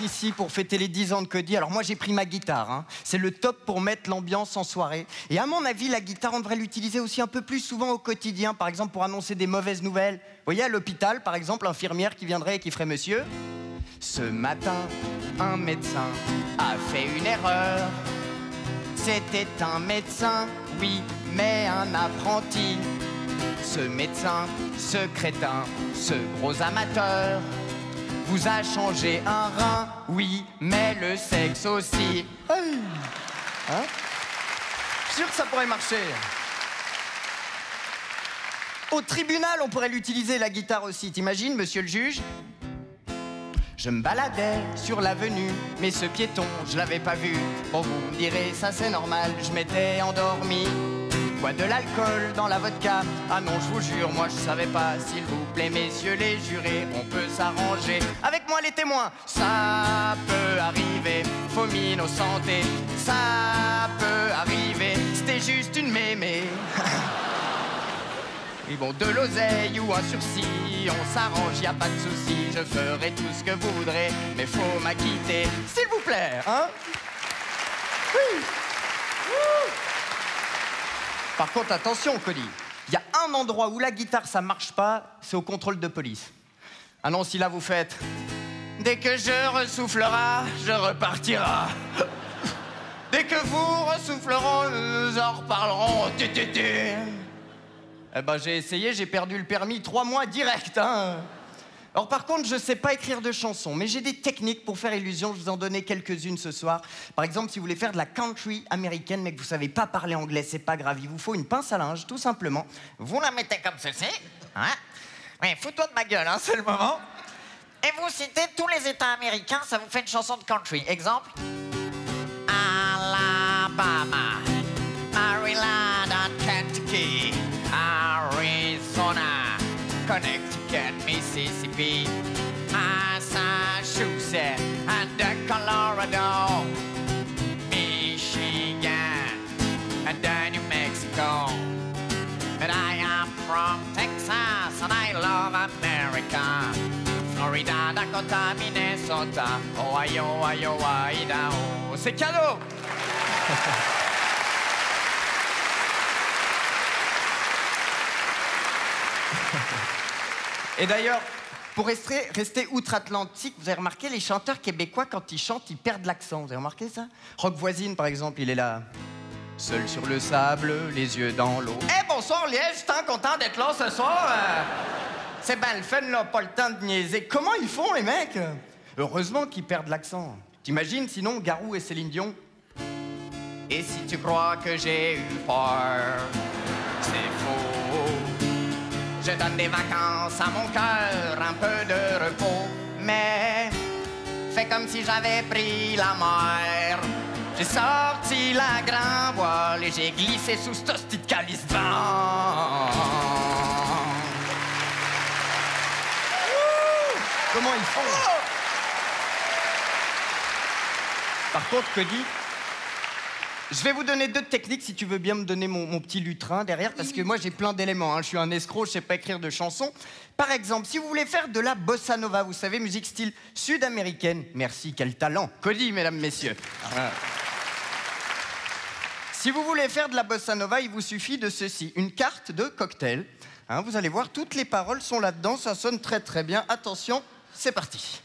ici pour fêter les 10 ans de Cody. Alors moi, j'ai pris ma guitare. Hein. C'est le top pour mettre l'ambiance en soirée. Et à mon avis, la guitare, on devrait l'utiliser aussi un peu plus souvent au quotidien. Par exemple, pour annoncer des mauvaises nouvelles. Vous voyez, à l'hôpital, par exemple, l'infirmière qui viendrait et qui ferait « Monsieur, ce matin, un médecin a fait une erreur. C'était un médecin, oui, mais un apprenti. Ce médecin, ce crétin, ce gros amateur vous a changé un rein, oui, mais le sexe aussi. Hey. Hein? Je suis sûr que ça pourrait marcher. Au tribunal, on pourrait l'utiliser, la guitare aussi. T'imagines, monsieur le juge? Je me baladais sur l'avenue, mais ce piéton, je l'avais pas vu. Bon, vous me direz, ça c'est normal, je m'étais endormi. Quoi, de l'alcool dans la vodka? Ah non, je vous jure, moi je savais pas. S'il vous plaît, messieurs les jurés, on peut s'arranger. Avec moi les témoins, ça peut arriver. Faut m'innocenter, ça peut arriver. C'était juste une mémé. Oui bon, de l'oseille ou un sursis, on s'arrange, y a pas de souci. Je ferai tout ce que vous voudrez, mais faut m'acquitter, s'il vous plaît, hein? Oui. Par contre, attention, Cody, il y a un endroit où la guitare, ça marche pas, c'est au contrôle de police. Ah non, si là vous faites « Dès que je ressoufflera, je repartira. Dès que vous ressoufflerons, nous en reparlerons. » Eh ben, j'ai essayé, j'ai perdu le permis 3 mois direct, hein. Alors par contre, je sais pas écrire de chansons, mais j'ai des techniques pour faire illusion, je vous en donner quelques-unes ce soir. Par exemple, si vous voulez faire de la country américaine, mais que vous savez pas parler anglais, c'est pas grave, il vous faut une pince à linge, tout simplement. Vous la mettez comme ceci, hein. Oui, fous-toi de ma gueule, hein, c'est le moment. Et vous citez tous les États américains, ça vous fait une chanson de country. Exemple? Alabama, Maryland and Kentucky, Arizona, Connecticut, Mississippi, Massachusetts, and Colorado, Michigan, and New Mexico. But I am from Texas, and I love America. Florida, Dakota, Minnesota, Ohio, Iowa, Idaho. C'est cadeau! Et d'ailleurs, pour rester outre-Atlantique, vous avez remarqué, les chanteurs québécois, quand ils chantent, ils perdent l'accent. Vous avez remarqué ça? Rock Voisine, par exemple, il est là. Seul sur le sable, les yeux dans l'eau. Eh, bonsoir, Liège, je suis tant content d'être là ce soir. C'est ben le fun, là, pas le temps de niaiser. Comment ils font, les mecs? Heureusement qu'ils perdent l'accent. T'imagines, sinon, Garou et Céline Dion? Et si tu crois que j'ai eu peur, c'est faux. Je donne des vacances à mon cœur, un peu de repos. Mais fais comme si j'avais pris la mer. J'ai sorti la grand voile et j'ai glissé sous ce hostie de calice de vent. Comment ils font? Par contre, Cody, je vais vous donner 2 techniques si tu veux bien me donner mon petit lutrin derrière, parce que moi j'ai plein d'éléments, hein. Je suis un escroc, je sais pas écrire de chansons. Par exemple, si vous voulez faire de la bossa nova, vous savez, musique style sud-américaine. Merci, quel talent. Cody, mesdames, messieurs. Voilà. Si vous voulez faire de la bossa nova, il vous suffit de ceci, une carte de cocktail. Hein, vous allez voir, toutes les paroles sont là-dedans, ça sonne très très bien. Attention, c'est parti.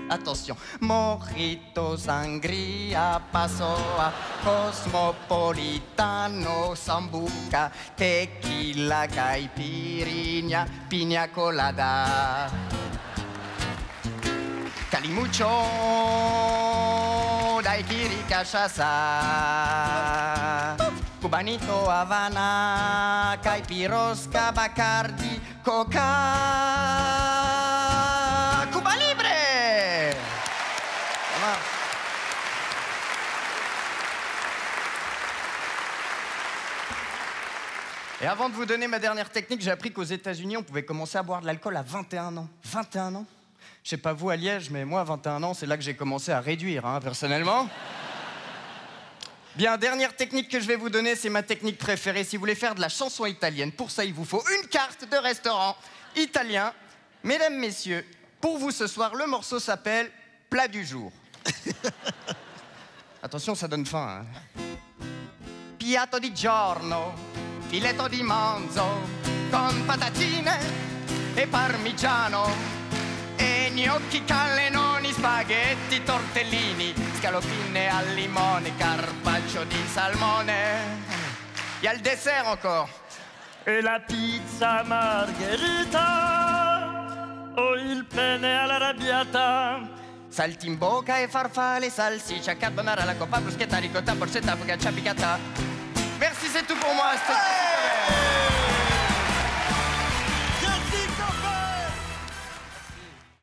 Attention. Mojito, sangria, pasoa, cosmopolitano, sambuca, tequila, caipirinha, piña colada. Calimucho, daiquiri, cachaça, cubanito, Havana, caipirosca, Bacardi, Coca, Cuba Libre. Voilà. Et avant de vous donner ma dernière technique, j'ai appris qu'aux États-Unis, on pouvait commencer à boire de l'alcool à 21 ans. 21 ans? Je sais pas vous à Liège, mais moi, à 21 ans, c'est là que j'ai commencé à réduire, hein, personnellement. Bien, dernière technique que je vais vous donner, c'est ma technique préférée. Si vous voulez faire de la chanson italienne, pour ça, il vous faut une carte de restaurant italien. Mesdames, messieurs, pour vous ce soir, le morceau s'appelle Plat du jour. Attention, ça donne faim. Hein. Piatto di giorno, filetto di manzo, con patatine e parmigiano, e gnocchi, cannelloni, spaghetti, tortellini, scaloppine al limone, carpaccio di salmone. Il y a le dessert encore. E la pizza margherita, o il penne all'arrabbiata. Saltimbocca e farfalle, salsiccia, carbonara, la coppa, bruschetta, ricotta, porchetta, focaccia, piccata. Merci, c'est tout pour moi.